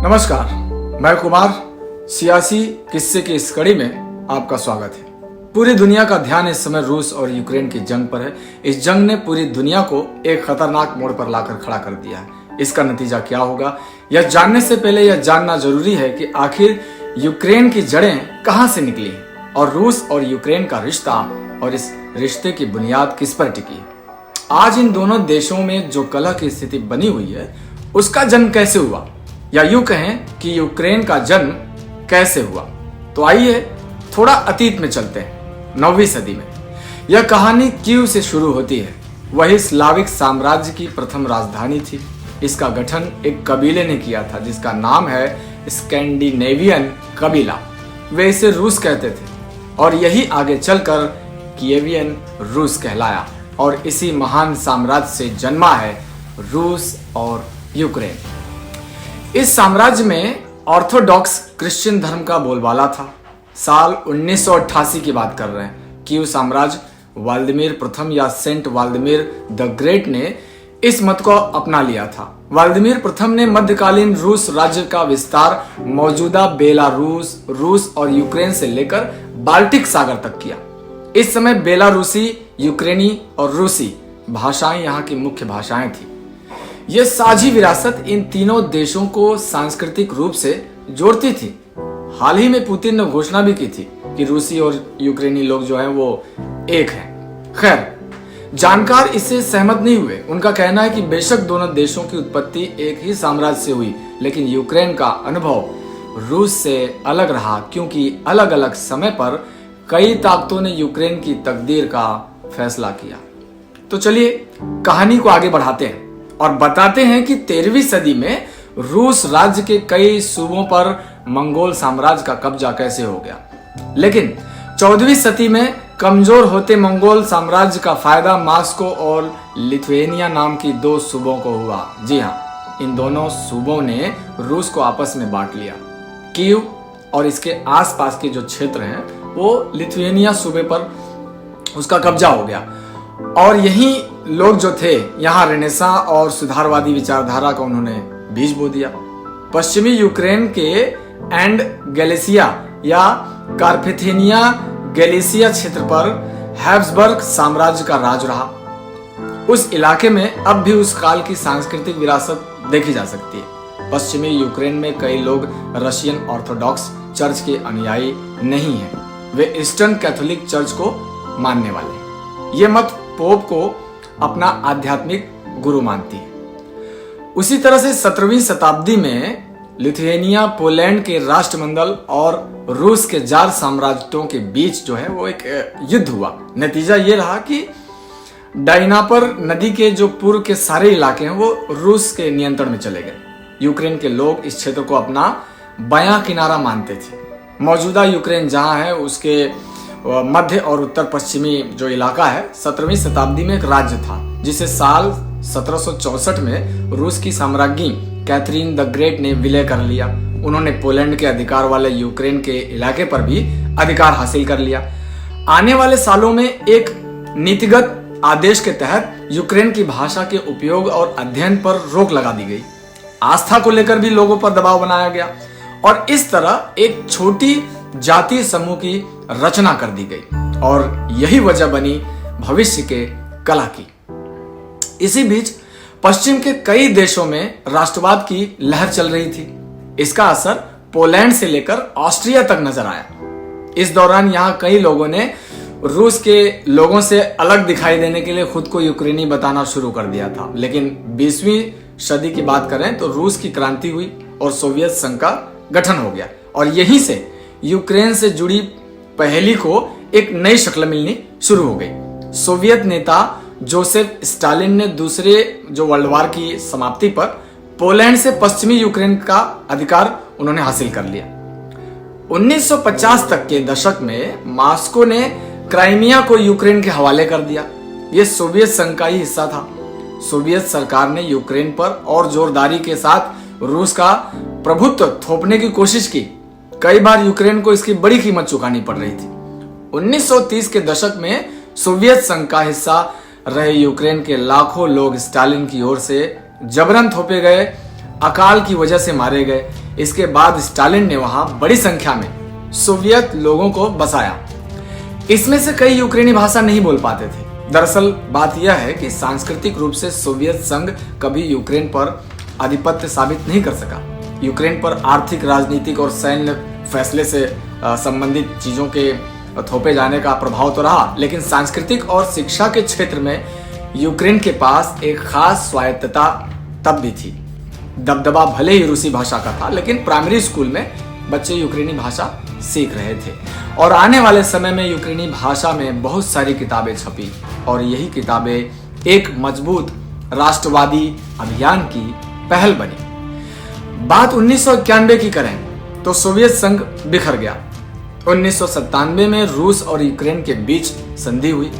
नमस्कार, मैं कुमार सियासी किस्से की इस कड़ी में आपका स्वागत है। पूरी दुनिया का ध्यान इस समय रूस और यूक्रेन की जंग पर है। इस जंग ने पूरी दुनिया को एक खतरनाक मोड़ पर लाकर खड़ा कर दिया है। इसका नतीजा क्या होगा, यह जानने से पहले यह जानना जरूरी है कि आखिर यूक्रेन की जड़ें कहां से निकली हैं और रूस और यूक्रेन का रिश्ता और इस रिश्ते की बुनियाद किस पर टिकी है। आज इन दोनों देशों में जो कलह की स्थिति बनी हुई है, उसका जन्म कैसे हुआ, या यूं कहें कि यूक्रेन का जन्म कैसे हुआ। तो आइए थोड़ा अतीत में चलते हैं। 9वीं सदी में यह कहानी कीव से शुरू होती है। वही स्लाविक साम्राज्य की प्रथम राजधानी थी। इसका गठन एक कबीले ने किया था जिसका नाम है स्कैंडिनेवियन कबीला। वे इसे रूस कहते थे और यही आगे चलकर कीवियन रूस कहलाया और इसी महान साम्राज्य से जन्मा है रूस और यूक्रेन। इस साम्राज्य में ऑर्थोडॉक्स क्रिश्चियन धर्म का बोलबाला था। साल 1988 की बात कर रहे हैं। कीव साम्राज्य व्लादिमीर प्रथम या सेंट व्लादिमीर द ग्रेट ने इस मत को अपना लिया था। व्लादिमीर प्रथम ने मध्यकालीन रूस राज्य का विस्तार मौजूदा बेलारूस, रूस और यूक्रेन से लेकर बाल्टिक सागर तक किया। इस समय बेलारूसी, यूक्रेनी और रूसी भाषाएं यहाँ की मुख्य भाषाएं थी। यह साझी विरासत इन तीनों देशों को सांस्कृतिक रूप से जोड़ती थी। हाल ही में पुतिन ने घोषणा भी की थी कि रूसी और यूक्रेनी लोग जो हैं वो एक हैं। खैर, जानकार इससे सहमत नहीं हुए। उनका कहना है कि बेशक दोनों देशों की उत्पत्ति एक ही साम्राज्य से हुई, लेकिन यूक्रेन का अनुभव रूस से अलग रहा क्योंकि अलग अलग समय पर कई ताकतों ने यूक्रेन की तकदीर का फैसला किया। तो चलिए कहानी को आगे बढ़ाते हैं और बताते हैं कि 13वीं सदी में रूस राज्य के कई सूबों पर मंगोल साम्राज्य का कब्जा कैसे हो गया। लेकिन 14वीं सदी में कमजोर होते मंगोल साम्राज्य का फायदा मॉस्को और लिथुएनिया नाम की दो सूबों को हुआ। जी हाँ, इन दोनों सूबों ने रूस को आपस में बांट लिया। कीव और इसके आसपास के जो क्षेत्र हैं वो लिथुएनिया सूबे पर उसका कब्जा हो गया और यही लोग जो थे यहाँ रेनेसां और सुधारवादी विचारधारा का उन्होंने बीज बो दिया। पश्चिमी यूक्रेन के एंड गैलिसिया या कार्पेथेनिया गैलिसिया क्षेत्र पर हैब्सबर्ग साम्राज्य का राज रहा। उस इलाके में अब भी उस काल की सांस्कृतिक विरासत देखी जा सकती है। पश्चिमी यूक्रेन में कई लोग रशियन ऑर्थोडॉक्स चर्च के अनुयायी नहीं हैं। वे ईस्टर्न कैथोलिक चर्च को मानने वाले हैं। ये मत पोप को अपना आध्यात्मिक गुरु मानती है। उसी तरह से 17वीं शताब्दी में लिथुएनिया, पोलैंड के राष्ट्रमंडल और रूस के जार साम्राज्यों के बीच जो है वो एक युद्ध हुआ। नतीजा ये रहा कि डाइनापर नदी के जो पूर्व के सारे इलाके हैं वो रूस के नियंत्रण में चले गए। यूक्रेन के लोग इस क्षेत्र को अपना बायां किनारा मानते थे। मौजूदा यूक्रेन जहां है उसके मध्य और उत्तर पश्चिमी जो इलाका है 17वीं शताब्दी में एक राज्य था जिसे साल 1764 में रूस की साम्राज्ञी कैथरीन द ग्रेट ने विलय कर लिया। उन्होंने पोलैंड के अधिकार वाले यूक्रेन के इलाके पर भी अधिकार हासिल कर लिया। आने वाले सालों में एक नीतिगत आदेश के तहत यूक्रेन की भाषा के उपयोग और अध्ययन पर रोक लगा दी गई। आस्था को लेकर भी लोगों पर दबाव बनाया गया और इस तरह एक छोटी जातीय समूह की रचना कर दी गई और यही वजह बनी भविष्य के कला की। इसी बीच पश्चिम के कई देशों में राष्ट्रवाद की लहर चल रही थी। इसका असर पोलैंड से लेकर ऑस्ट्रिया तक नजर आया। इस दौरान यहाँ कई लोगों ने रूस के लोगों से अलग दिखाई देने के लिए खुद को यूक्रेनी बताना शुरू कर दिया था। लेकिन 20वीं सदी की बात करें तो रूस की क्रांति हुई और सोवियत संघ का गठन हो गया और यहीं से यूक्रेन से जुड़ी पहेली को एक नई शक्ल मिलनी शुरू हो गई। सोवियत नेता जोसेफ स्टालिन ने दूसरे जो वर्ल्ड वार की समाप्ति पर पोलैंड से पश्चिमी यूक्रेन का अधिकार उन्होंने हासिल कर लिया। 1950 तक के दशक में मॉस्को ने क्राइमिया को यूक्रेन के हवाले कर दिया। यह सोवियत संघ का ही हिस्सा था। सोवियत सरकार ने यूक्रेन पर और जोरदारी के साथ रूस का प्रभुत्व थोपने की कोशिश की। कई बार यूक्रेन को इसकी बड़ी कीमत चुकानी पड़ रही थी। 1930 के दशक में सोवियत संघ का हिस्सा रहे यूक्रेन के लाखों लोग स्टालिन की ओर से जबरन थोपे गए, अकाल की वजह से मारे गए। इसके बाद स्टालिन ने वहां बड़ी संख्या में सोवियत लोगों को बसाया। इसमें से कई यूक्रेनी भाषा नहीं बोल पाते थे। दरअसल बात यह है कि सांस्कृतिक रूप से सोवियत संघ कभी यूक्रेन पर आधिपत्य साबित नहीं कर सका। यूक्रेन पर आर्थिक, राजनीतिक और सैन्य फैसले से संबंधित चीजों के थोपे जाने का प्रभाव तो रहा, लेकिन सांस्कृतिक और शिक्षा के क्षेत्र में यूक्रेन के पास एक खास स्वायत्तता तब भी थी। दबदबा भले ही रूसी भाषा का था, लेकिन प्राइमरी स्कूल में बच्चे यूक्रेनी भाषा सीख रहे थे और आने वाले समय में यूक्रेनी भाषा में बहुत सारी किताबें छपी और यही किताबें एक मजबूत राष्ट्रवादी अभियान की पहल बनी। बात 1991 की करें तो सोवियत संघ बिखर गया। 1997 में रूस और यूक्रेन के बीच संधि हुई।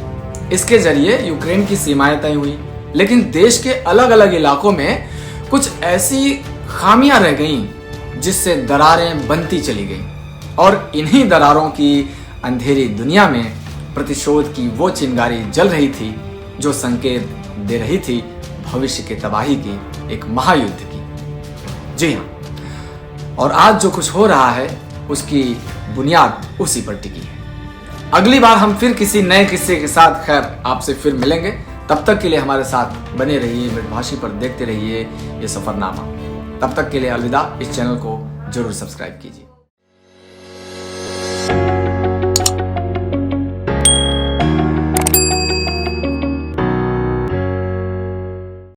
इसके जरिए यूक्रेन की सीमाएं तय हुई, लेकिन देश के अलग अलग इलाकों में कुछ ऐसी खामियां रह गईं जिससे दरारें बनती चली गईं और इन्हीं दरारों की अंधेरी दुनिया में प्रतिशोध की वो चिंगारी जल रही थी जो संकेत दे रही थी भविष्य की तबाही की, एक महायुद्ध की। जी हाँ, और आज जो कुछ हो रहा है उसकी बुनियाद उसी पर टिकी है। अगली बार हम फिर किसी नए किस्से के साथ खैर आपसे फिर मिलेंगे। तब तक के लिए हमारे साथ बने रहिए, मृतभाषी पर देखते रहिए ये सफरनामा। तब तक के लिए अलविदा। इस चैनल को जरूर सब्सक्राइब कीजिए।